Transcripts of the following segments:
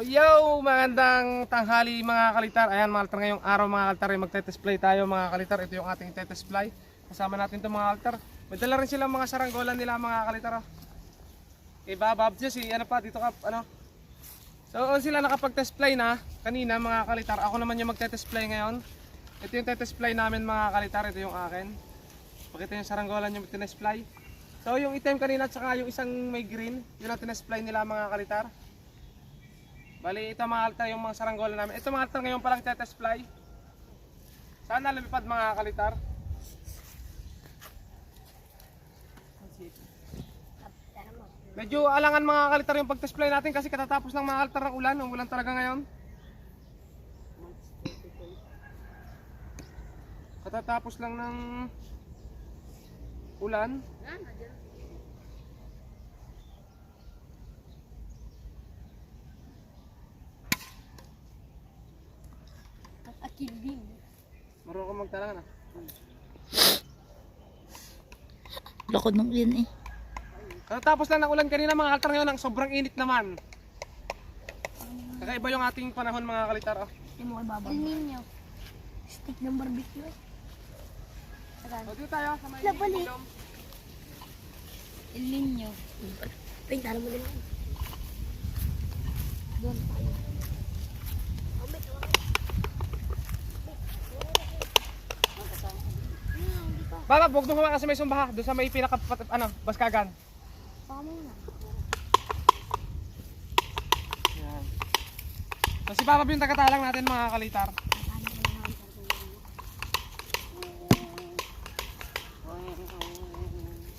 Yo, magandang tanghali mga kalitar. Ayan mga kalitar, ngayong araw mga kalitar ay magte-test fly tayo mga kalitar. Ito yung ating test fly. Kasama natin itong mga kalitar. May dala rin silang mga saranggolan nila mga kalitar. Okay, babab siya si ano pa dito ka ano. So sila nakapag-test fly na kanina mga kalitar. Ako naman yung magte-test fly ngayon. Ito yung test fly namin mga kalitar. Ito yung akin. Pakita yung saranggolan yung test fly. So yung item kanina at saka yung isang may green, yun ang test fly nila mga kalitar. Bali, ito mga kalitar yung mga saranggola namin. Ito mga kalitar ngayon palang test fly. Saan nalipad mga kalitar? Medyo alangan mga kalitar yung pag-test fly natin kasi katatapos ng mga kalitar ng ulan. Ang ulan talaga ngayon. Katatapos lang ng ulan. Akilbing. Marunong ka magtalangan ah. Lakod ng ulan eh. Katatapos lang ng ulan kanina mga kalitar ngayon. Ang sobrang init naman. Kakaiba yung ating panahon mga kalitar ah. Hindi mo ibababa. El Nino. Stick ng barbecue. Saan? So dito tayo sa may Labali. ilog. El Nino. Pintahan mo din. Doon tayo. Baba, huwag doon ka kasi may sumbaha. Doon sa may baskagan. Baka muna. Yan. So si Papa yung tagatalang natin mga kalitar.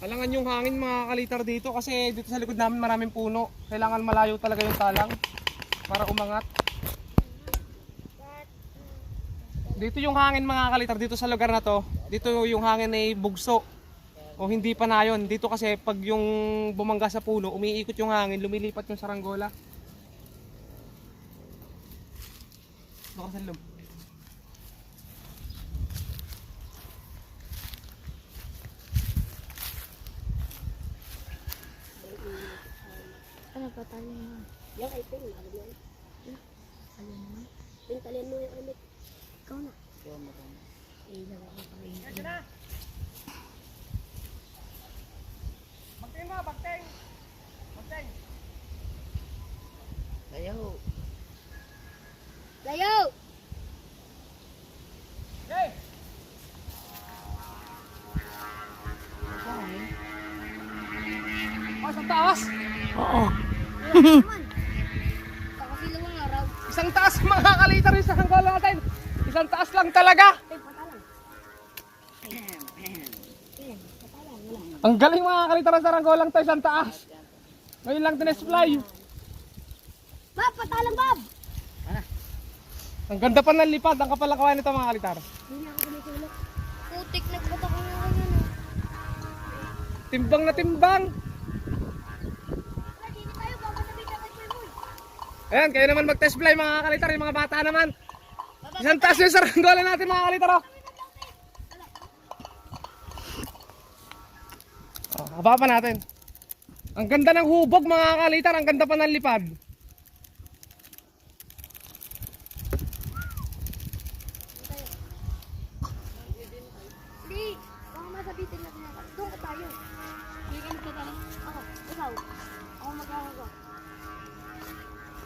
Alangan yung hangin mga kalitar dito kasi dito sa likod namin maraming puno. Kailangan malayo talaga yung talang para umangat. Dito yung hangin mga kalitar dito sa lugar na to. Dito yung hangin ay bugso o hindi pa na yun. Dito kasi pag yung bumangga sa puno, umiikot yung hangin, lumilipat yung saranggola. Baka sa loob. Ano pa tayo naman? Yung ay ping, ano yan? Ano naman? Ping, talian mo yung amit. Ikaw na. Ikaw mo rin. Eh, lagay mo pa rin. Yan na! Bagteng mo, bagteng! Bagteng! Ayaw. Layo! Okay! Oh, sa taas! Oo. Kakasilawang araw. Isang taas mga kalitar yung saranggola natin! Isang taas lang talaga! Ay, patalang. Patalang, wala. Ang galing mga kalitar ng saranggolang to, isang taas! Ngayon lang tinesfly! Bob, patalang, Bob! Ang ganda pa ng lipad, ang kapal ng kawain nito mga kalitar. Hindi ako kumikulok. Putik, nagpatak ko na ganyan. Timbang na timbang! Wala, dito tayo, baka sabihin na kay Boy. Ayan, kayo naman mag-test fly mga kalitar, yung mga bata naman. Isang taas yung saranggola natin mga kalitar. Oh, haba pa natin. Ang ganda ng hubog mga kalitar, ang ganda pa ng lipad. Hindi, baka masabitin natin na. Doon ka tayo. Hindi ka magtatalang. Ako, ikaw. Ako magkakaga.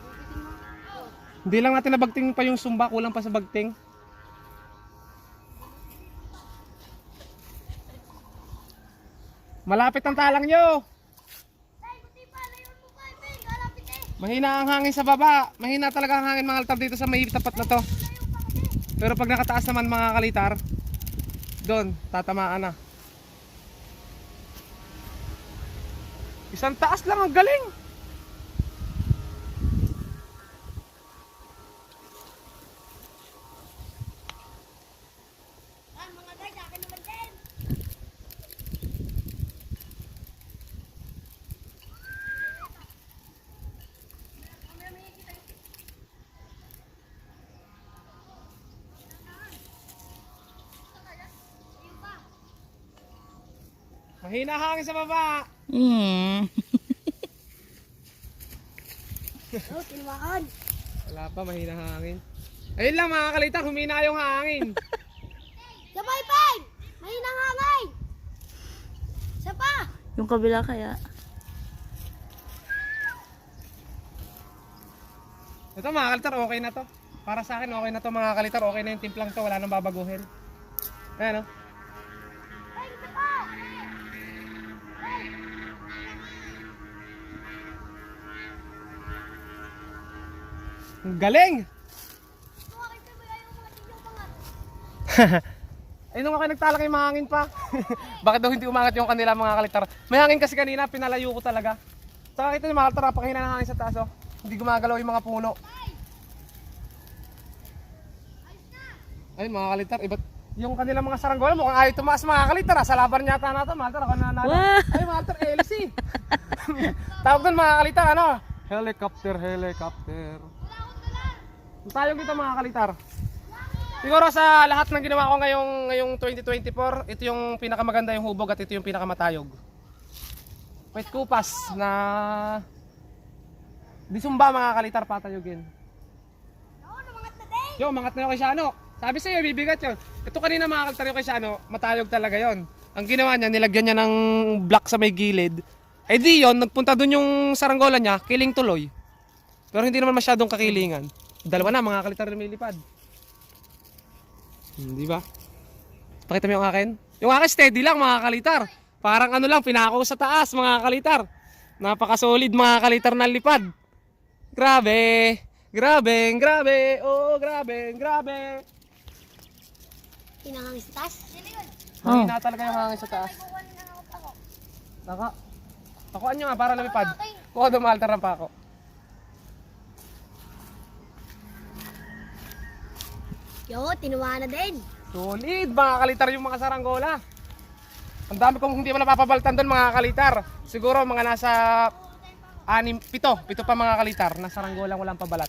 Bibitin mo. Oh. Hindi lang natin nabagting pa yung sumba, kulang pa sa bagting. Malapit ang talang nyo. Tay, buti pa, layon mo pa, Peng. Kalapit eh. Mahina ang hangin sa baba. Mahina talaga ang hangin mga kalitar dito sa may tapat na to. Pero pag nakataas naman mga kalitar, doon, tatamaan na. Isang taas lang, ang galing. Ah, mga guys, akin naman din. Mahina ang hangin sa baba. Mm. Oh, tinamaan. Wala pa, mahina hangin. Ayun lang mga kalitar, humina yung hangin. Sabay, Pay! May nangangay! Isa pa! Yung kabila kaya. Ito mga kalitar, okay na to. Para sa akin, okay na to mga kalitar. Okay na yung timplang to, wala nang babaguhin. Ayan o. Pay, isa pa! Ang galing! Tumakit mo yung mga tigyong pangat. Ay, nung ako nagtalak yung mahangin pa. Bakit daw hindi umangat yung kanila mga kalitar? May hangin kasi kanina, pinalayo ko talaga. Saka kita yung mga kalitar, napakahina ng hangin sa taas oh. Hindi gumagalaw yung mga puno. Ay mga kalitar, iba't yung kanilang mga saranggola mukhang ayaw tumaas mga kalitar. Sa laban yata na ito, mga kalitar, ako nanalo. Wow! Ay mga kalitar, LC. Tawag doon mga kalitar, ano? Helicopter, helicopter. Tayong dito mga kalitar. Siguro sa lahat ng ginawa ko ngayong 2024, ito yung pinakamaganda yung hubog at ito yung pinakamatayog. Wait kupas na disumba mga kalitar patayogin. Oo, namangat na din! Yo, mangat na yung kay Shano. Sabi sa'yo, bibigat yun. Ito kanina mga kalitar yung kay Shano, matayog talaga yon. Ang ginawa niya, nilagyan niya ng block sa may gilid. Eh di yun, nagpunta dun yung saranggola niya, kiling tuloy. Pero hindi naman masyadong kakilingan. Dalawa na mga kalitar lumilipad. Di ba? Pakita mo yung akin. Yung akin steady lang mga kalitar. Parang ano lang, pinako sa taas mga kalitar. Napaka-solid mga kalitar na lipad. Grabe. Grabe, grabe. Oh, grabe, grabe. Pinangangis sa taas? Mahina talaga yung hangin sa taas. Naka. Pakuan nyo nga para lumipad. Kuha doon maaltar ng pako. Yo, tinumaan na din. Solid mga kalitar yung mga saranggola. Ang dami kong hindi mo napapabaltan doon mga kalitar. Siguro mga nasa 7 pa mga kalitar na saranggolang walang pabalat.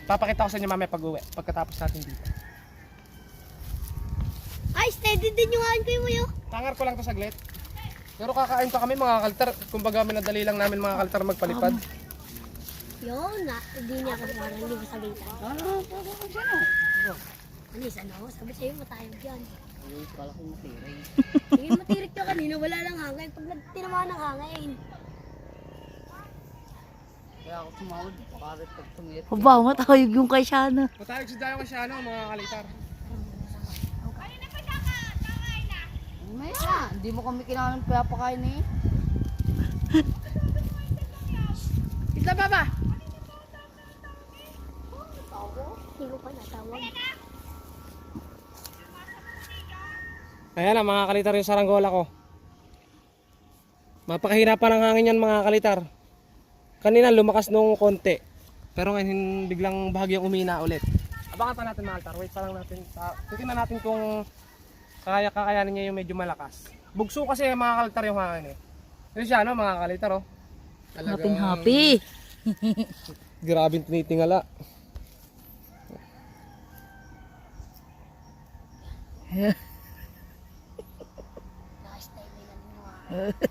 Papakita ko sa inyo mamaya pag-uwi pagkatapos natin dito. Ay, steady din yung hangin ko mo. Tangar ko lang to saglit. Pero kakain pa kami mga kalitar. Kumbaga minadali lang namin mga kalitar magpalipad. Yo, hindi niya ako parang hindi masabitan. Ano ano? Sabi sa'yo matayog yan. Ay, kala ko matiray. Sige, matirik ka kanina, wala lang hangin. Pag tinamaan ng hangin. Kaya ako sumawad, pakarit pag tumit. Babaw, matayog yung kay Shana. Matayog si Dayo kasi ano mga kalitar. May na, hindi mo kami kailangan pinapakain eh. Isla baba! Hindi ko pa natawag. Ayan na mga kalitar yung saranggola ko. Mapakahirapan ng hangin yan mga kalitar. Kanina lumakas nung konti. Pero ngayon biglang bahagyang umina ulit. Abangan pa natin mga kalitar. Wait pa lang natin. Titingnan natin kung kakayanin niya yung medyo malakas. Bugso kasi mga kalitar yung hangin eh. Yun siya no mga kalitar oh. Happy happy. Grabing tinitingala. Nakastay na lang yung hangin.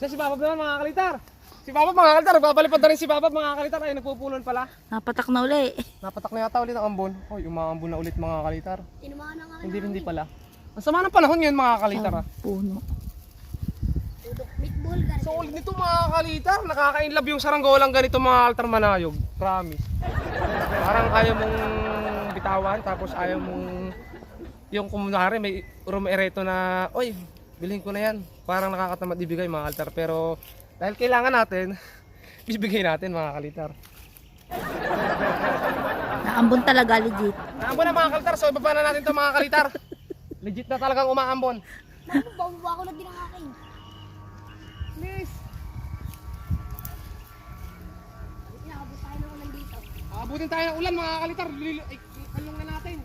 Si Babab naman mga kalitar. Si Babab mga kalitar. Nagpapalipad na rin si Babab mga kalitar. Ay nagpupulon pala. Napatak na uli. Napatak na yata ulit ang ambon. Hoy, umambon na ulit mga kalitar. Tinamaan ng hangin. Hindi pala. Ang sama ng panahon ngayon mga kalitar ah. Puno. Tudok meatball, ganun. So ulit nito mga kalitar, nakaka-inlove yung saranggolang ganito mga altar manayog. Promise. Parang ayaw mong bitawan tapos ayaw mong yung kumunari may rumereto na, oy, bilhin ko na yan. Parang nakakatamad ibigay mga altar pero dahil kailangan natin, bibigay natin mga kalitar. Naambon talaga, legit. Naambon na mga kalitar, so ibaba na natin ito mga kalitar. Legit na talagang umaambon. Bababa ako na din ang akin. Please. Nakabot tayo na ulan dito. Abutin tayo ng ulan mga kalitar. Kalong na natin.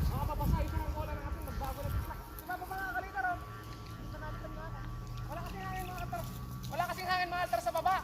Makapapasa yung saranggola natin. Magbago na bigla. Diba ba mga kalitar oh? Dito natin ang mga. Wala kasing hangin mga kalitar. Wala kasing hangin mga kalitar sa baba.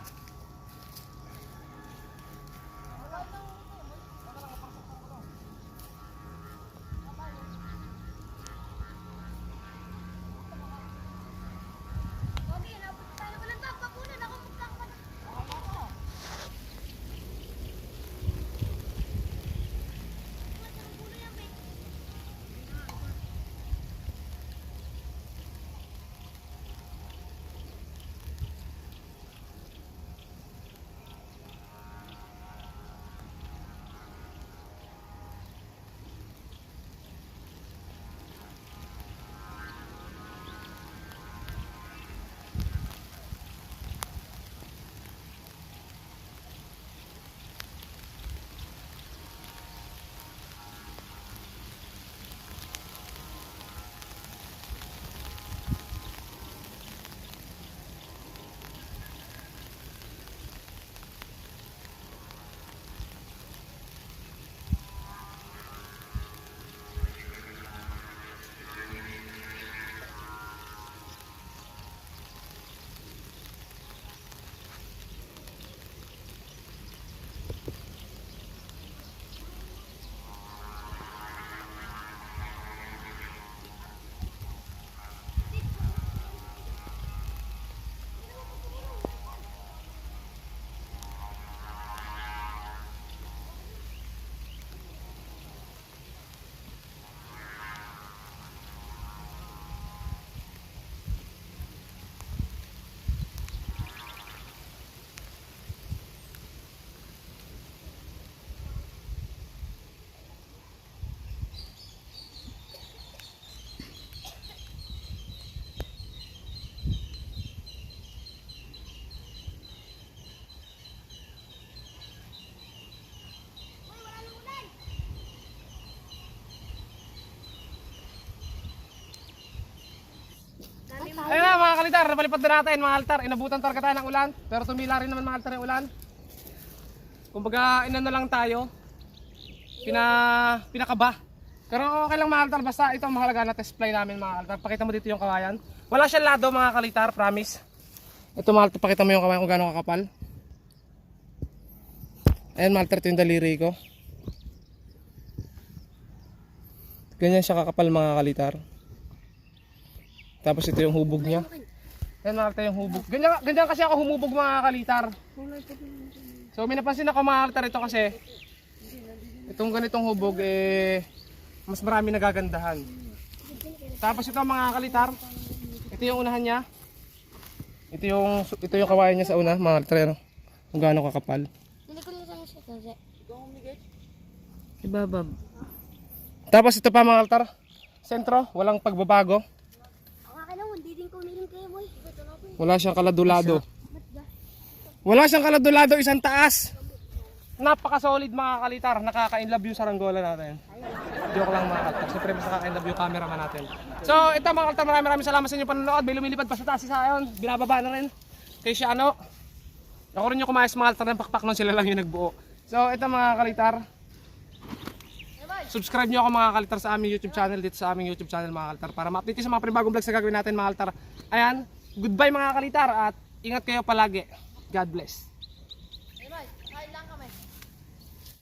kalitar, napalipad na natin mga kalitar. Inabutan talaga tayo ng ulan, pero tumila rin naman mga kalitar yung ulan. Kumbaga inano lang tayo, pinakaba. Pero okay lang mga kalitar, basta ito ang mahalaga na test fly namin mga kalitar. Pakita mo dito yung kawayan. Wala siyang lado mga kalitar, promise. Ito mga kalitar, pakita mo yung kawayan kung gaano kakapal. Ayan mga kalitar, ito yung daliri ko. Ganyan siya kakapal mga kalitar. Tapos ito yung hubog niya. Ayan mga kalitar yung hubog. Ganyan kasi ako humubog mga kalitar. So may napansin ako mga kalitar ito kasi itong ganitong hubog mas marami nagagandahan. Tapos ito mga kalitar, ito yung unahan niya. Ito yung kawayan niya sa una mga kalitar, ano? Kung gaano kakapal. Ibabab. Tapos ito pa mga kalitar, sentro, walang pagbabago. Ang akin naman, hindi din ko niling kayo, boy. Wala siyang kaladulado. Wala siyang kaladulado, isang taas. Napaka-solid mga kalitar, nakaka-inlove yung saranggola natin. Joke lang mga kalitar, siyempre mas nakaka-inlove yung cameraman natin. So ito mga kalitar, maraming salamat sa inyong panonood. May lumilipad pa sa taas si Sayon, binababa na rin. Kay siya ano, ako rin yung kumayas mga kalitar ng pakpak nun, sila lang yung nagbuo. So ito mga kalitar, subscribe nyo ako mga kalitar sa aming YouTube channel, dito sa aming YouTube channel mga kalitar, para ma-update kayo sa mga panibagong vlogs na gagawin natin mga kalitar. Ayan, goodbye mga kalitar at ingat kayo palagi. God bless.